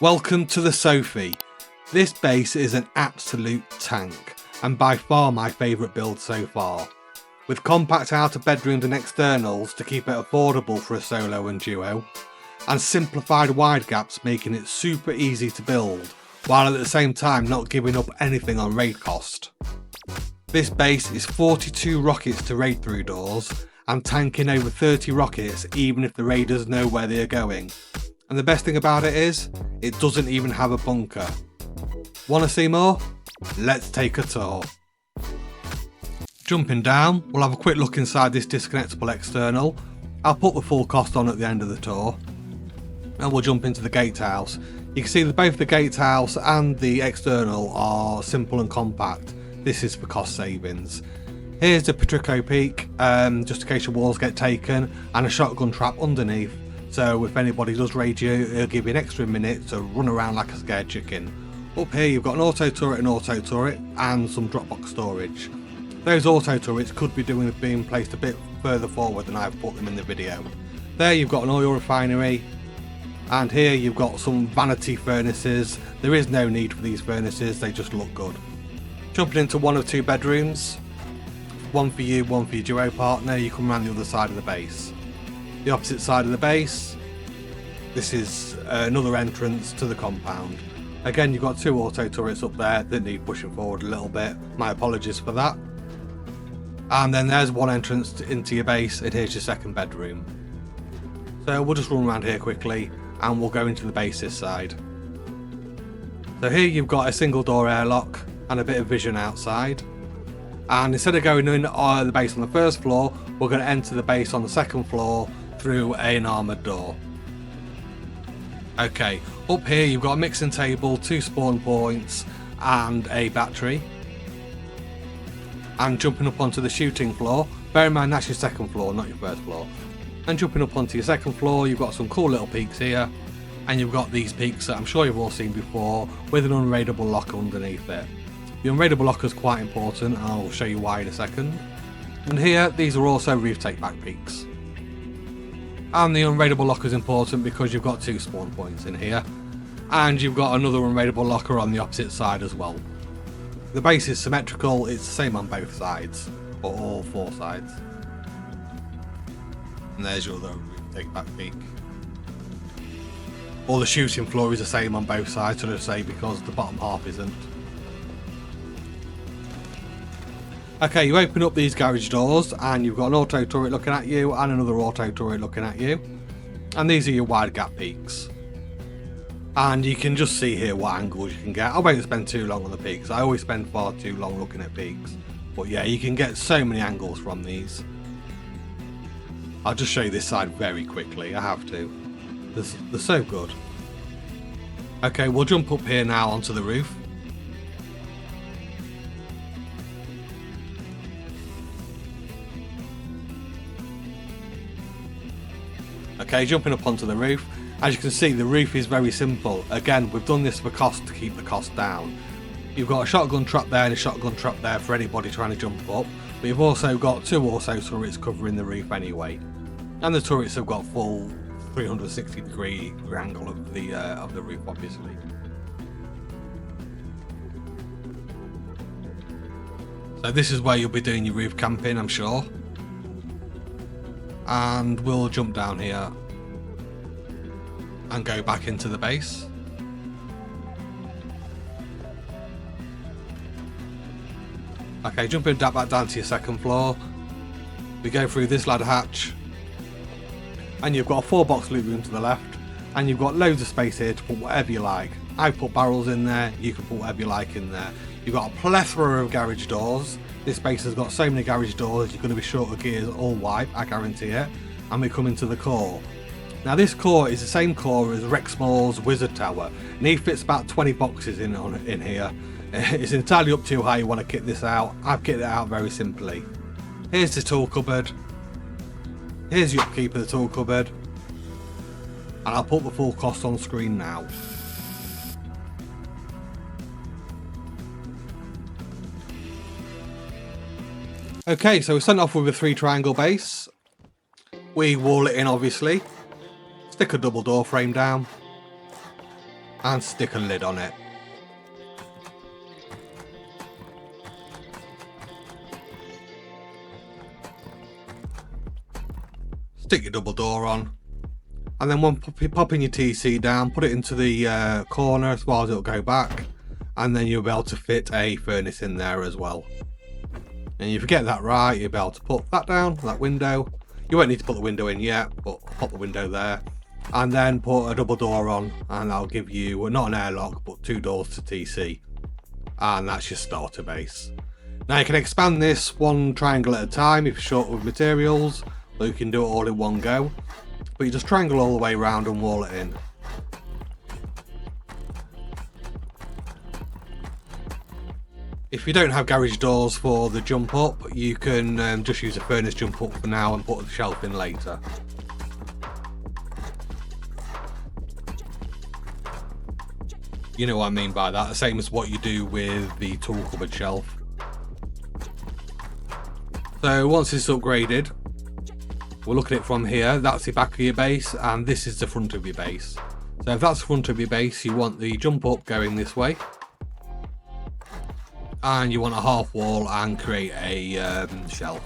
Welcome to the Sophie. This base is an absolute tank, and by far my favourite build so far. With compact outer bedrooms and externals to keep it affordable for a solo and duo, and simplified wide gaps making it super easy to build, while at the same time not giving up anything on raid cost. This base is 42 rockets to raid through doors, and tanking over 30 rockets even if the raiders know where they are going. And the best thing about it is, it doesn't even have a bunker. Want to see more? Let's take a tour. Jumping down, we'll have a quick look inside this disconnectable external. I'll put the full cost on at the end of the tour. And we'll jump into the Gathouse. You can see that both the Gathouse and the external are simple and compact. This is for cost savings. Here's the Patrico Peak, just in case your walls get taken, and a shotgun trap underneath. So if anybody does raid you, it'll give you an extra minute to run around like a scared chicken. Up here you've got an auto turret and some Dropbox storage. Those auto turrets could be doing with being placed a bit further forward than I've put them in the video. There you've got an oil refinery, and here you've got some vanity furnaces. There is no need for these furnaces, they just look good. Jumping into one of two bedrooms, one for you, one for your duo partner. You come around the other side of the base. The opposite side of the base, this is another entrance to the compound. Again, you've got two auto turrets up there that need pushing forward a little bit. My apologies for that. And then there's one entrance into your base, and here's your second bedroom. So we'll just run around here quickly and we'll go into the base this side. So here you've got a single door airlock and a bit of vision outside. And instead of going in the base on the first floor, we're going to enter the base on the second floor through an armoured door. Okay, up here you've got a mixing table, 2 spawn points and a battery. And jumping up onto the shooting floor, bear in mind that's your second floor, not your first floor. And jumping up onto your second floor, you've got some cool little peaks here. And you've got these peaks that I'm sure you've all seen before, with an unraidable locker underneath it. The unraidable locker is quite important, and I'll show you why in a second. And here, these are also roof take back peaks. And the unraidable locker is important because you've got 2 spawn points in here. And you've got another unraidable locker on the opposite side as well. The base is symmetrical, it's the same on both sides, or all 4 sides. And there's your other roof take back peak. All the shooting floor is the same on both sides, should I say, because the bottom half isn't. Okay, you open up these garage doors and you've got an auto turret looking at you and another auto turret looking at you. And these are your wide gap peaks. And you can just see here what angles you can get. I won't spend too long on the peaks. I always spend far too long looking at peaks. But yeah, you can get so many angles from these. I'll just show you this side very quickly. I have to. They're so good. Okay, we'll jump up here now onto the roof. Okay, jumping up onto the roof. As you can see, the roof is very simple. Again, we've done this for cost to keep the cost down. You've got a shotgun trap there and a shotgun trap there for anybody trying to jump up. But you've also got 2 auto turrets covering the roof anyway. And the turrets have got full 360-degree angle of the roof, obviously. So this is where you'll be doing your roof camping, I'm sure. And we'll jump down here and go back into the base. Okay, jumping back down to your second floor. We go through this ladder hatch. And you've got a 4-box loot room to the left. And you've got loads of space here to put whatever you like. I've put barrels in there, you can put whatever you like in there. You've got a plethora of garage doors. This base has got so many garage doors, you're going to be short of gears all wipe, I guarantee it. And we come into the core. Now this core is the same core as Rexmoor's Wizard Tower, and he fits about 20 boxes in here. It's entirely up to you how you want to kit this out. I've kitted it out very simply. Here's the tool cupboard. Here's the Upkeep of the tool cupboard. And I'll put the full cost on screen now. Okay, so we sent off with a 3 triangle base. We wall it in, obviously. Stick a double door frame down. and stick a lid on it. Stick your double door on, and then when popping your TC down, put it into the corner as far as it'll go back, and then you'll be able to fit a furnace in there as well. And if you get that right, you'll be able to put that down, that window. You won't need to put the window in yet, but pop the window there, and then put a double door on, and that'll give you not an airlock but 2 doors to TC, and that's your starter base. Now you can expand this one triangle at a time if you're short with materials, or you can do it all in one go, but you just triangle all the way around and wall it in. If you don't have garage doors for the jump up, you can just use a furnace jump up for now and put the shelf in later. You know what I mean by that, the same as what you do with the tool cupboard shelf. So once it's upgraded, we'll look at it from here. That's the back of your base, and this is the front of your base. So if that's the front of your base, you want the jump up going this way, and you want a half wall and create a shelf.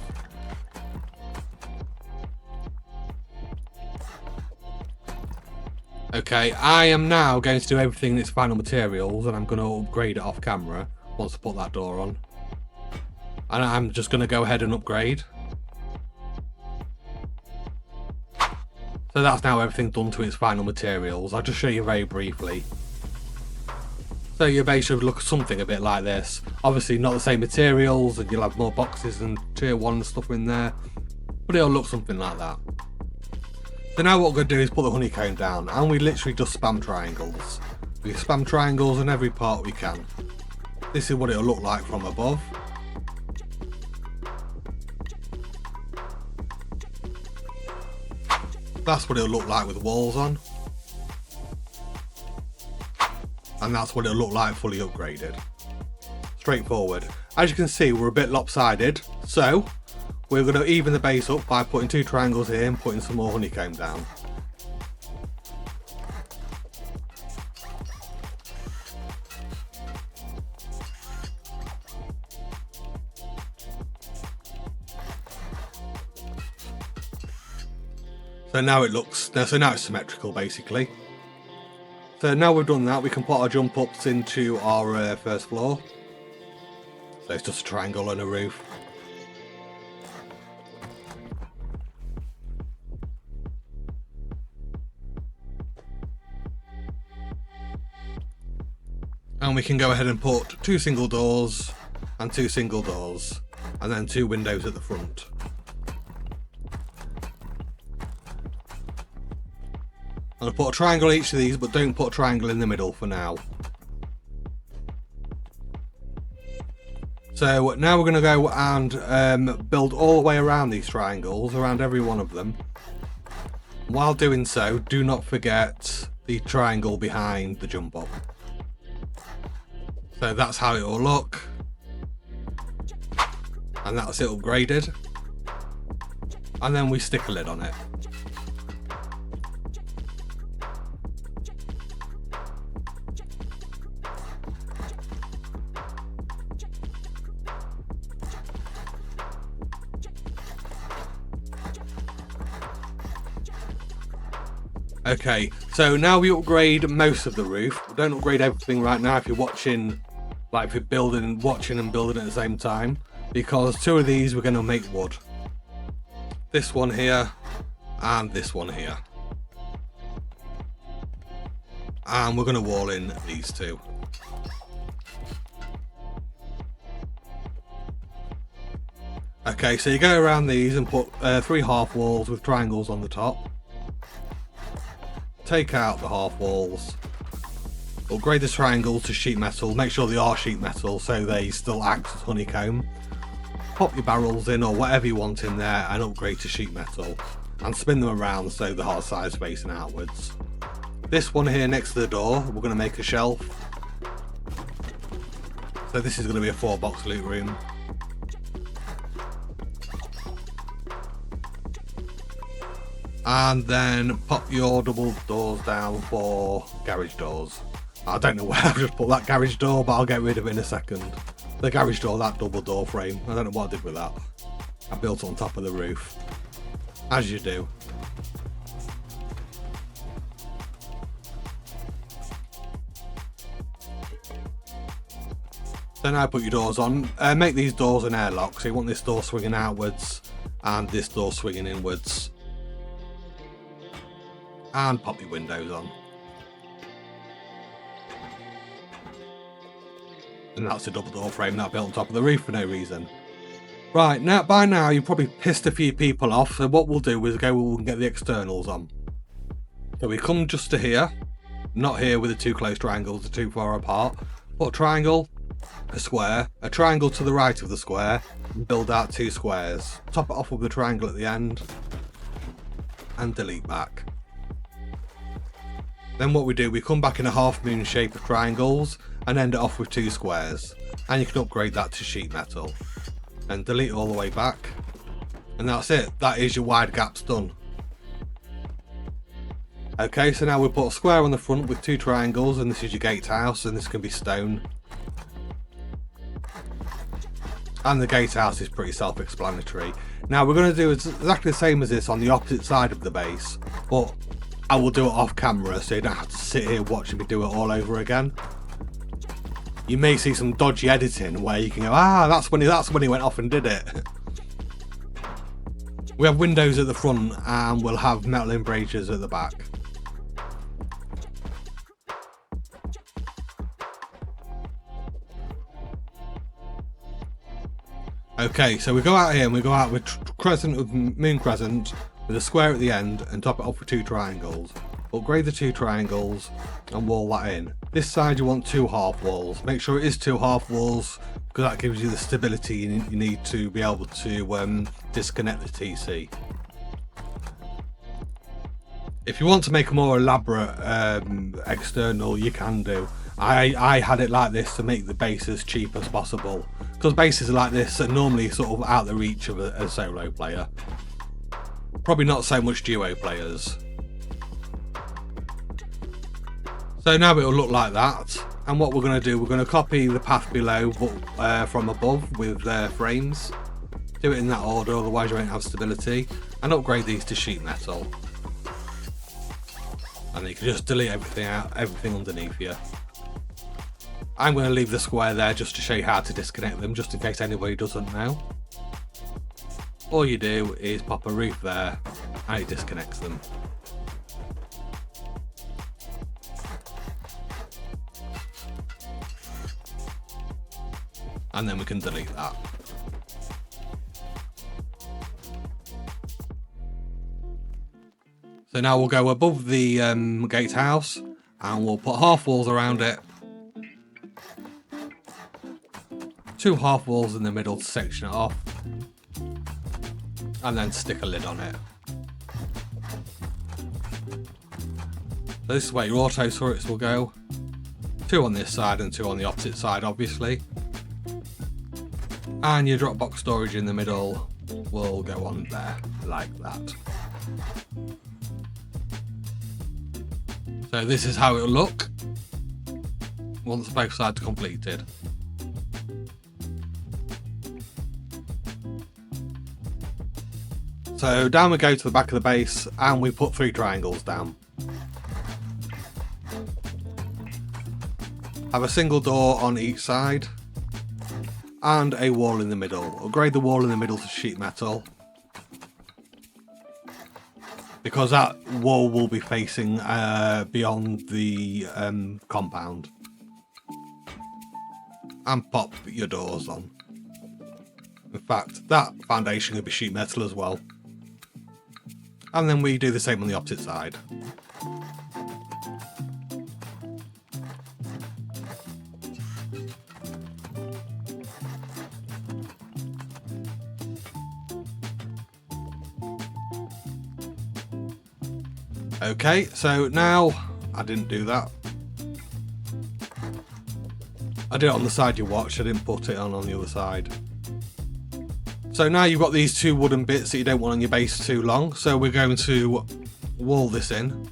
Okay, I am now going to do everything in its final materials, and I'm going to upgrade it off camera once I put that door on. And I'm just going to go ahead and upgrade. So that's now everything done to its final materials. I'll just show you very briefly. So your base should look something a bit like this. Obviously not the same materials, and you'll have more boxes and tier 1 stuff in there, but it'll look something like that. So now what we're going to do is put the honeycomb down, and we literally just spam triangles. We spam triangles in every part we can. This is what it'll look like from above. That's what it'll look like with the walls on. And that's what it'll look like fully upgraded. Straightforward. As you can see, we're a bit lopsided, so we're going to even the base up by putting 2 triangles here and putting some more honeycomb down. So now it looks, so now it's symmetrical basically. So now we've done that, we can put our jump ups into our first floor. So it's just a triangle and a roof. And we can go ahead and put 2 single doors and 2 single doors, and then 2 windows at the front. I'll put a triangle each of these, but don't put a triangle in the middle for now. So now we're going to go and build all the way around these triangles, around every one of them. While doing so, do not forget the triangle behind the jump up. So that's how it will look. And that's it upgraded. And then we stick a lid on it. Okay, so now we upgrade most of the roof. Don't upgrade everything right now if you're watching, like if you're building, watching and building at the same time, because 2 of these we're going to make wood. This one here and this one here. And we're going to wall in these 2. Okay, so you go around these and put 3 half walls with triangles on the top. Take out the half walls, upgrade the triangles to sheet metal, make sure they are sheet metal so they still act as honeycomb. Pop your barrels in or whatever you want in there and upgrade to sheet metal, and spin them around so the hard side's facing outwards. This one here next to the door, we're going to make a shelf. So this is going to be a 4-box loot room. And then pop your double doors down for garage doors. I don't know where I've just put that garage door, but I'll get rid of it in a second. The garage door, that double door frame, I don't know what I did with that. I built it on top of the roof, as you do. So now put your doors on. Make these doors an airlock, so you want this door swinging outwards and this door swinging inwards. And pop your windows on. And that's the double door frame that I built on top of the roof for no reason. Right, now by now you've probably pissed a few people off, so what we'll do is we'll get the externals on. So we come just to here, not here with the two close triangles, they're too far apart. Put a triangle, a square, a triangle to the right of the square, and build out two squares. Top it off with the triangle at the end, and delete back. Then what we do, we come back in a half moon shape of triangles, and end it off with two squares. And you can upgrade that to sheet metal. And delete all the way back. And that's it, that is your wide gaps done. Okay, so now we'll put a square on the front with two triangles, and this is your gatehouse, and this can be stone. And the gatehouse is pretty self-explanatory. Now we're going to do exactly the same as this on the opposite side of the base, but I will do it off camera so you don't have to sit here watching me do it all over again. You may see some dodgy editing where you can go, that's when he went off and did it. We have windows at the front and we'll have metal embrasures at the back. Okay, so we go out here and we go out with crescent of moon crescent with a square at the end and top it off with two triangles. Upgrade the two triangles and wall that in. This side you want two half walls. Make sure it is two half walls because that gives you the stability you need to be able to disconnect the TC. If you want to make a more elaborate external, you can do. I had it like this to make the base as cheap as possible, because bases like this are normally sort of out the reach of a solo player. Probably not so much duo players. So now it will look like that, and what we're going to do, we're going to copy the path below but from above with frames. Do it in that order, otherwise you won't have stability, and upgrade these to sheet metal. And you can just delete everything out, everything underneath you. I'm going to leave the square there just to show you how to disconnect them, just in case anybody doesn't know. All you do is pop a roof there and it disconnects them. And then we can delete that. So now we'll go above the gatehouse and we'll put half walls around it. Two half walls in the middle to section it off. And then stick a lid on it. So this is where your auto turrets will go. Two on this side and two on the opposite side, obviously. And your drop box storage in the middle will go on there, like that. So this is how it will look once both sides are completed. So down we go to the back of the base and we put three triangles down. Have a single door on each side and a wall in the middle. Upgrade the wall in the middle to sheet metal, because that wall will be facing beyond the compound. And pop your doors on. In fact, that foundation could be sheet metal as well. And then we do the same on the opposite side. Okay, so now I didn't do that. I did it on the side you watched, I didn't put it on the other side. So now you've got these two wooden bits that you don't want on your base too long. So we're going to wall this in.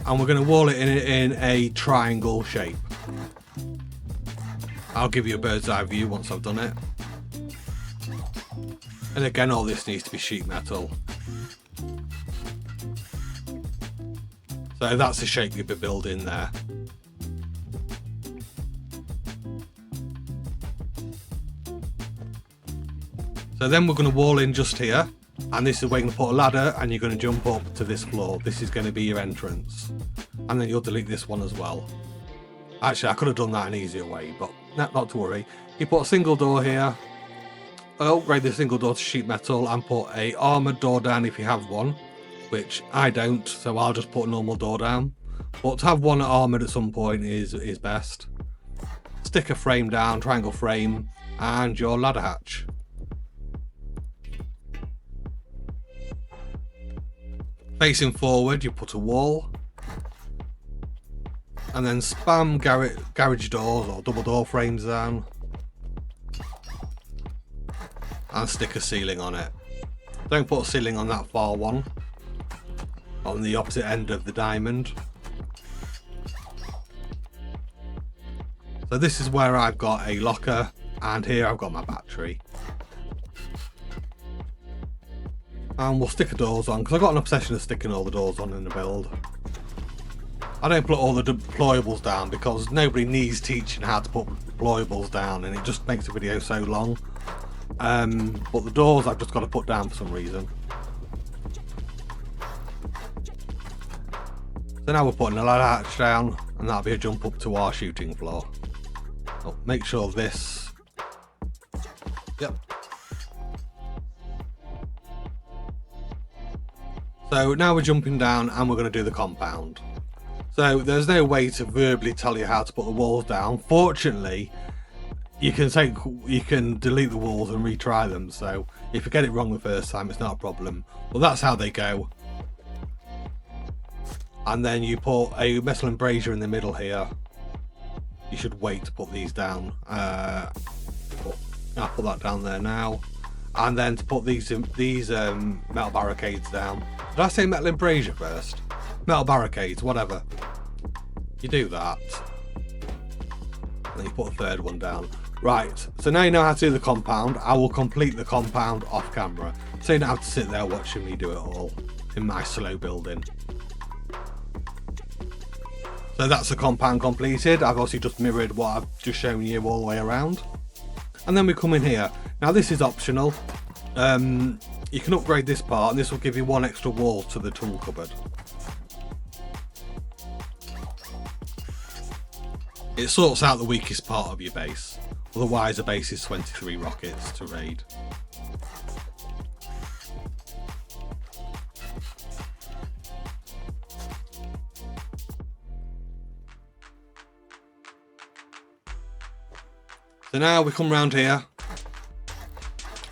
And we're going to wall it in a triangle shape. I'll give you a bird's eye view once I've done it. And again, all this needs to be sheet metal. So that's the shape you'll be building there. So then we're going to wall in just here. And this is where you're going to put a ladder and you're going to jump up to this floor. This is going to be your entrance. And then you'll delete this one as well. Actually, I could have done that an easier way, but not to worry. You put a single door here. Upgrade the single door to sheet metal and put a armoured door down if you have one. Which I don't, so I'll just put a normal door down. But to have one armoured at some point is best. Stick a frame down, triangle frame, and your ladder hatch. Facing forward, you put a wall, and then spam garage doors or double door frames down, and stick a ceiling on it. Don't put a ceiling on that far one, on the opposite end of the diamond. So this is where I've got a locker, and here I've got my battery. And we'll stick the doors on, because I've got an obsession of sticking all the doors on in the build. I don't put all the deployables down because nobody needs teaching how to put deployables down, and it just makes the video so long. But the doors I've just got to put down for some reason. So now we're putting a ladder hatch down, and that'll be a jump up to our shooting floor. Oh, make sure this... Yep. So now we're jumping down and we're going to do the compound. So there's no way to verbally tell you how to put the walls down. Fortunately, you can delete the walls and retry them. So if you get it wrong the first time, it's not a problem. Well, that's how they go. And then you put a metal embrasure in the middle here. You should wait to put these down. I'll put that down there now. And then to put these metal barricades down. Did I say metal embrasure first? Metal barricades, whatever. You do that. And then you put a third one down. Right, so now you know how to do the compound. I will complete the compound off camera. So you don't have to sit there watching me do it all in my slow building. So that's the compound completed. I've obviously just mirrored what I've just shown you all the way around. And then we come in here. Now this is optional. You can upgrade this part and this will give you one extra wall to the tool cupboard. It sorts out the weakest part of your base. Otherwise a base is 23 rockets to raid. So now we come round here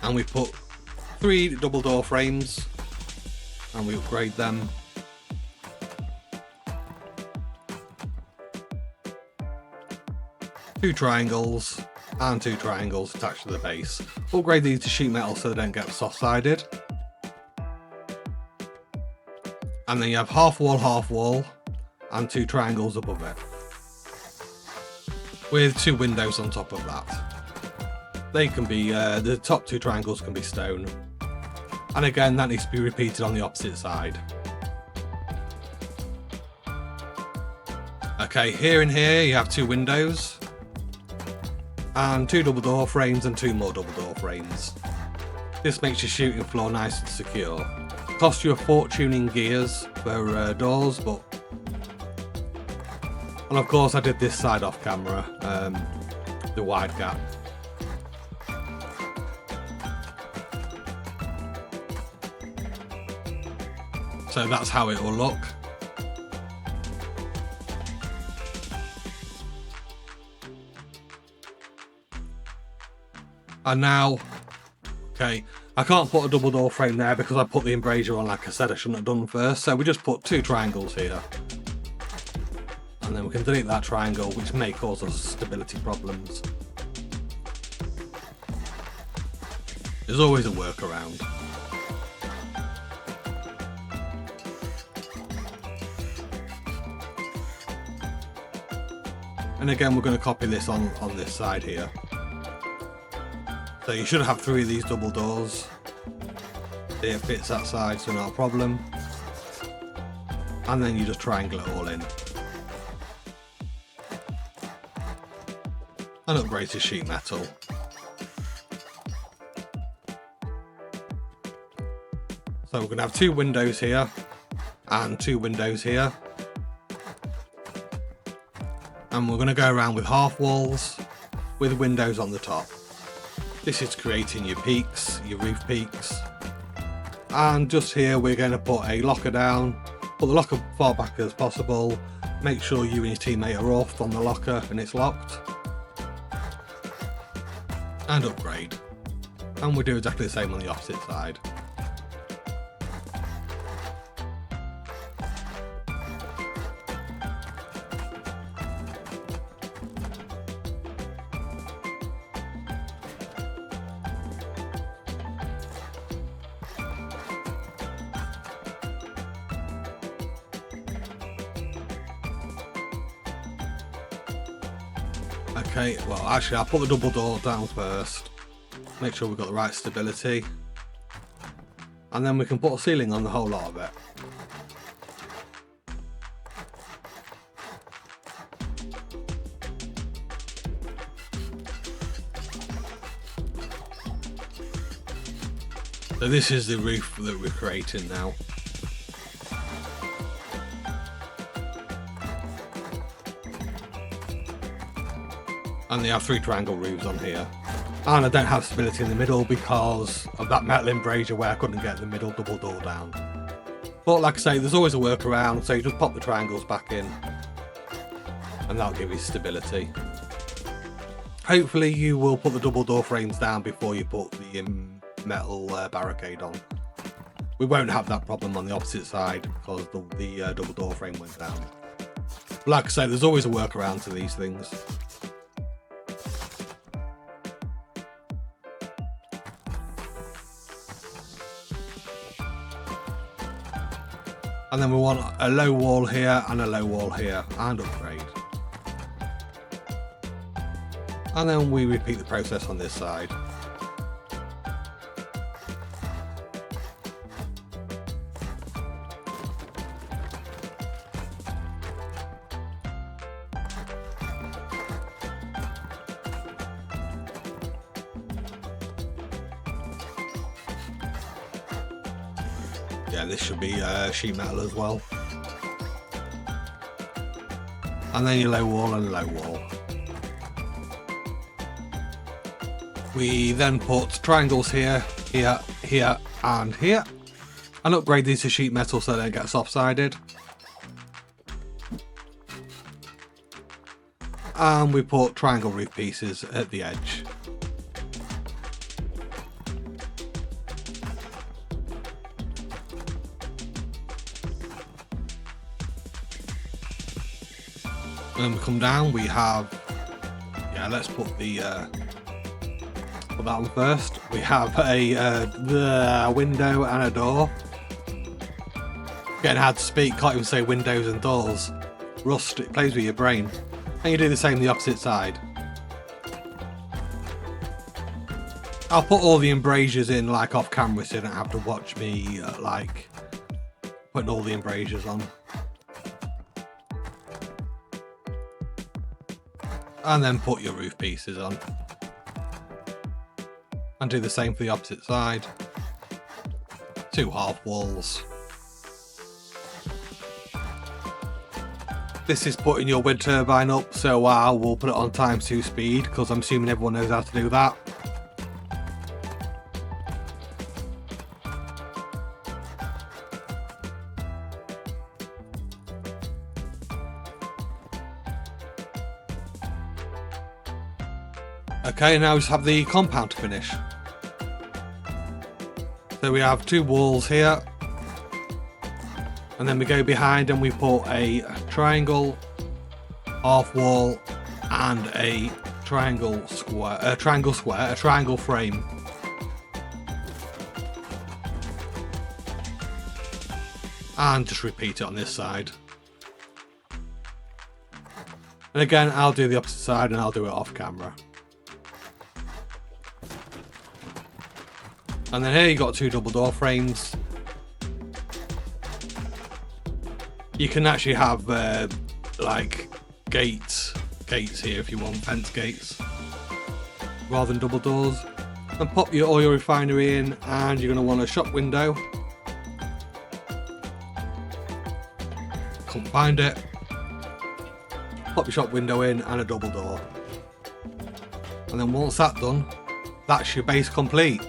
and we put 3 double door frames and we upgrade them. Two triangles and 2 triangles attached to the base. Upgrade these to sheet metal so they don't get soft-sided. And then you have half wall and 2 triangles above it, with 2 windows on top of that. They can be, the top 2 triangles can be stone. And again, that needs to be repeated on the opposite side. Okay, here and here you have 2 windows. And 2 double door frames and 2 more double door frames. This makes your shooting floor nice and secure. Costs you a fortune in gears for doors, but... And of course I did this side off camera, the wide gap. So that's how it will look. And now, okay, I can't put a double door frame there because I put the embrasure on like I said I shouldn't have done first. So we just put 2 triangles here. And then we can delete that triangle, which may cause us stability problems. There's always a workaround. And again, we're going to copy this on this side here. So you should have 3 of these double doors. It fits that side, so not a problem. And then you just triangle it all in. And upgrade to sheet metal. So we're going to have 2 windows here and 2 windows here. And we're going to go around with half walls with windows on the top. This is creating your peaks, your roof peaks. And just here we're going to put a locker down, put the locker far back as possible, make sure you and your teammate are off on the locker and it's locked. And upgrade. And we'll do exactly the same on the opposite side. Okay, well actually I'll put the double door down first, make sure we've got the right stability, and then we can put a ceiling on the whole lot of it. So this is the roof that we're creating now. And they have 3 triangle roofs on here. And I don't have stability in the middle because of that metal embrasure where I couldn't get the middle double door down. But like I say, there's always a workaround, so you just pop the triangles back in and that'll give you stability. Hopefully you will put the double door frames down before you put the metal barricade on. We won't have that problem on the opposite side because the double door frame went down. But like I say, there's always a workaround to these things. And then we want a low wall here and a low wall here and upgrade. And then we repeat the process on this side. Yeah, this should be sheet metal as well. And then your low wall and low wall. We then put triangles here, here, here and here. And upgrade these to sheet metal so they don't get soft-sided. And we put triangle roof pieces at the edge. When we come down, we have, let's put that one first. We have the window and a door. Getting hard to speak, can't even say windows and doors. Rust, it plays with your brain. And you do the same the opposite side. I'll put all the embrasures in like off camera so you don't have to watch me like putting all the embrasures on. And then put your roof pieces on. And do the same for the opposite side. 2 half walls. This is putting your wind turbine up, so we'll put it on ×2 speed because I'm assuming everyone knows how to do that. Okay, now we just have the compound to finish. So we have 2 walls here. And then we go behind and we put a triangle, half wall, and a triangle square, a triangle frame. and just repeat it on this side. And again, I'll do the opposite side and I'll do it off camera. And then here you got 2 double door frames. You can actually have like gates here if you want, fence gates, rather than double doors. And pop your oil refinery in, and you're going to want a shop window. Can't find it. Pop your shop window in and a double door. And then once that's done, that's your base complete.